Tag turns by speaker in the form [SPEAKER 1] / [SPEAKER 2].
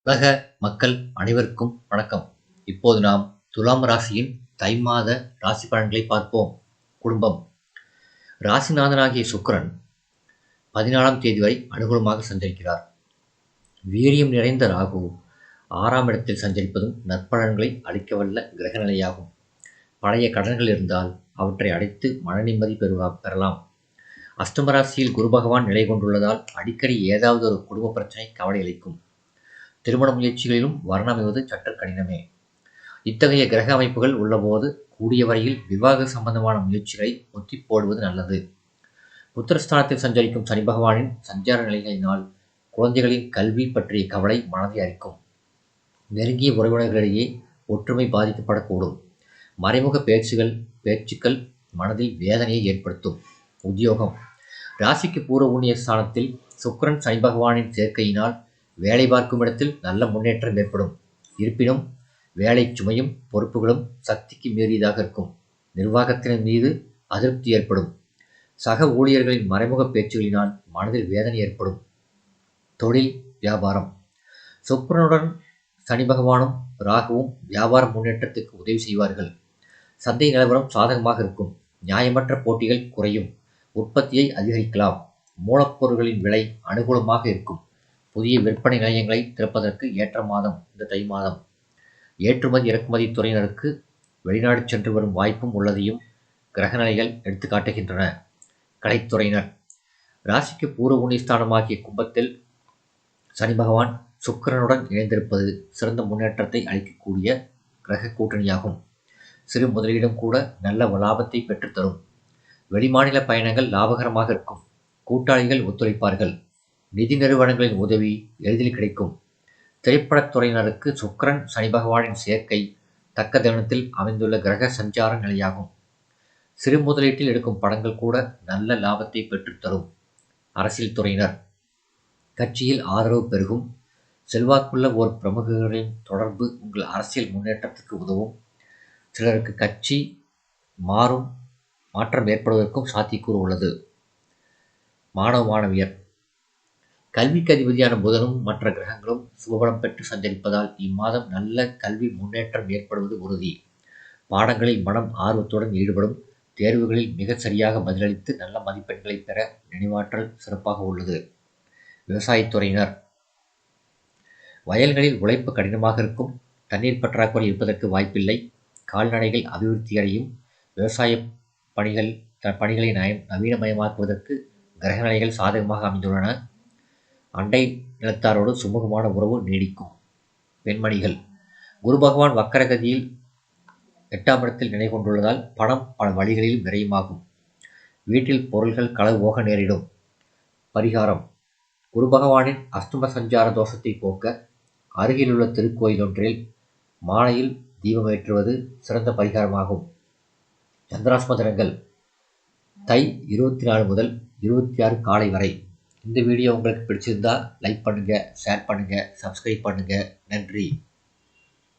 [SPEAKER 1] உலக மக்கள் அனைவருக்கும் வணக்கம். இப்போது நாம் துலாம் ராசியின் தை மாத ராசி பலன்களை பார்ப்போம். குடும்பம். ராசிநாதனாகிய சுக்கிரன் 14ஆம் தேதி வரை அனுகூலமாக சஞ்சரிக்கிறார். வீரியம் நிறைந்த ராகு 6ஆம் இடத்தில் சஞ்சரிப்பதும் நற்பலன்களை அளிக்கவல்ல கிரக நிலையாகும். பழைய கடன்கள் இருந்தால் அவற்றை அடைத்து மன நிம்மதி பெறலாம். அஷ்டம ராசியில் குரு பகவான் நிலை கொண்டுள்ளதால் அடிக்கடி ஏதாவது ஒரு குடும்ப பிரச்சனை கவலை அளிக்கும். திருமண முயற்சிகளிலும் வர்ணம் அமைவது சற்று கடினமே. இத்தகைய கிரக அமைப்புகள் உள்ளபோது கூடிய வரையில் விவாக சம்பந்தமான முயற்சிகளை ஒத்தி போடுவது நல்லது. புத்திரஸ்தானத்தில் சஞ்சரிக்கும் சனி பகவானின் சஞ்சார நிலைகளினால் குழந்தைகளின் கல்வி பற்றிய கவலை மனதை அரிக்கும். நெருங்கிய உறவினர்களிடையே ஒற்றுமை பாதிக்கப்படக்கூடும். மறைமுக பேச்சுக்கள் மனதில் வேதனையை ஏற்படுத்தும். உத்தியோகம். ராசிக்கு பூர்வ புண்ணிய ஸ்தானத்தில் சுக்கிரன் சனி பகவானின் சேர்க்கையினால் வேலை பார்க்கும் இடத்தில் நல்ல முன்னேற்றம் ஏற்படும். இருப்பினும் வேலை சுமையும் பொறுப்புகளும் சக்திக்கு மீறியதாக இருக்கும். நிர்வாகத்தினர் மீது அதிருப்தி ஏற்படும். சக ஊழியர்களின் மறைமுக பேச்சுகளினால் மனதில் வேதனை ஏற்படும். தொழில் வியாபாரம். சுக்கிரனுடன் சனி பகவானும் ராகுவும் வியாபார முன்னேற்றத்துக்கு உதவி செய்வார்கள். சந்தை நிலவரம் சாதகமாக இருக்கும். நியாயமற்ற போட்டிகள் குறையும். உற்பத்தியை அதிகரிக்கலாம். மூலப்பொருட்களின் விலை அனுகூலமாக இருக்கும். புதிய விற்பனை நிலையங்களை திறப்பதற்கு ஏற்ற மாதம் இந்த தை மாதம். ஏற்றுமதி இறக்குமதி துறையினருக்கு வெளிநாடு சென்று வரும் வாய்ப்பும் உள்ளதையும் கிரகநிலைகள் எடுத்து காட்டுகின்றன. கலைத்துறையினர். ராசிக்கு பூர்வ புண்ணியஸ்தானமாகிய கும்பத்தில் சனி பகவான் சுக்கிரனுடன் இணைந்திருப்பது சிறந்த முன்னேற்றத்தை அளிக்கக்கூடிய கிரக கூட்டணியாகும். சிறு முதலீடும் கூட நல்ல லாபத்தை பெற்றுத்தரும். வெளிமாநில பயணங்கள் லாபகரமாக இருக்கும். கூட்டாளிகள் ஒத்துழைப்பார்கள். நிதி நிறுவனங்களின் உதவி எளிதில் கிடைக்கும். திரைப்படத்துறையினருக்கு சுக்கிரன் சனி பகவானின் சேர்க்கை தக்க தருணத்தில் அமைந்துள்ள கிரக சஞ்சார நிலையாகும். சிறு முதலீட்டில் எடுக்கும் படங்கள் கூட நல்ல லாபத்தை பெற்றுத்தரும். அரசியல் துறையினர். கட்சியில் ஆதரவு பெருகும். செல்வாக்குள்ள ஓர் பிரமுகர்களின் தொடர்பு உங்கள் அரசியல் முன்னேற்றத்துக்கு உதவும். சிலருக்கு கட்சி மாற்றம் ஏற்படுவதற்கும் சாத்தியக்கூறு உள்ளது. மாணவ மாணவியர். கல்விக்கு அதிபதியான புதனும் மற்ற கிரகங்களும் சுபபலம் பெற்று சஞ்சரிப்பதால் இம்மாதம் நல்ல கல்வி முன்னேற்றம் ஏற்படுவது உறுதி. பாடங்களில் மனம் ஆர்வத்துடன் ஈடுபடும். தேர்வுகளில் மிக சரியாக பதிலளித்து நல்ல மதிப்பெண்களை பெற நினைவாற்றல் சிறப்பாக உள்ளது. விவசாயத்துறையினர். வயல்களில் உழைப்பு கடினமாக இருக்கும். தண்ணீர் பற்றாக்குறை இருப்பதற்கு வாய்ப்பில்லை. கால்நடைகள் அபிவிருத்தியடையும். விவசாய பணிகளை நவீனமயமாக்குவதற்கு கிரகநிலைகள் சாதகமாக அமைந்துள்ளன. அண்டை நிலத்தாரோடு சுமூகமான உறவு நீடிக்கும். பெண்மணிகள். குரு பகவான் வக்கரகதியில் 8ஆம் இடத்தில் நிலை கொண்டுள்ளதால் பணம் பல வழிகளில் விரயமாகும். வீட்டில் பொருள்கள் களவு போக நேரிடும். பரிகாரம். குரு பகவானின் அஷ்டம சஞ்சார தோஷத்தை போக்க அருகிலுள்ள திருக்கோயில் ஒன்றில் மாலையில் தீபமேற்றுவது சிறந்த பரிகாரமாகும். சந்திராஷ்டம தினங்கள் தை 24 முதல் 26 காலை வரை. இந்த வீடியோ உங்களுக்கு பிடிச்சிருந்தா லைக் பண்ணுங்கள், ஷேர் பண்ணுங்கள், சப்ஸ்கிரைப் பண்ணுங்கள். நன்றி.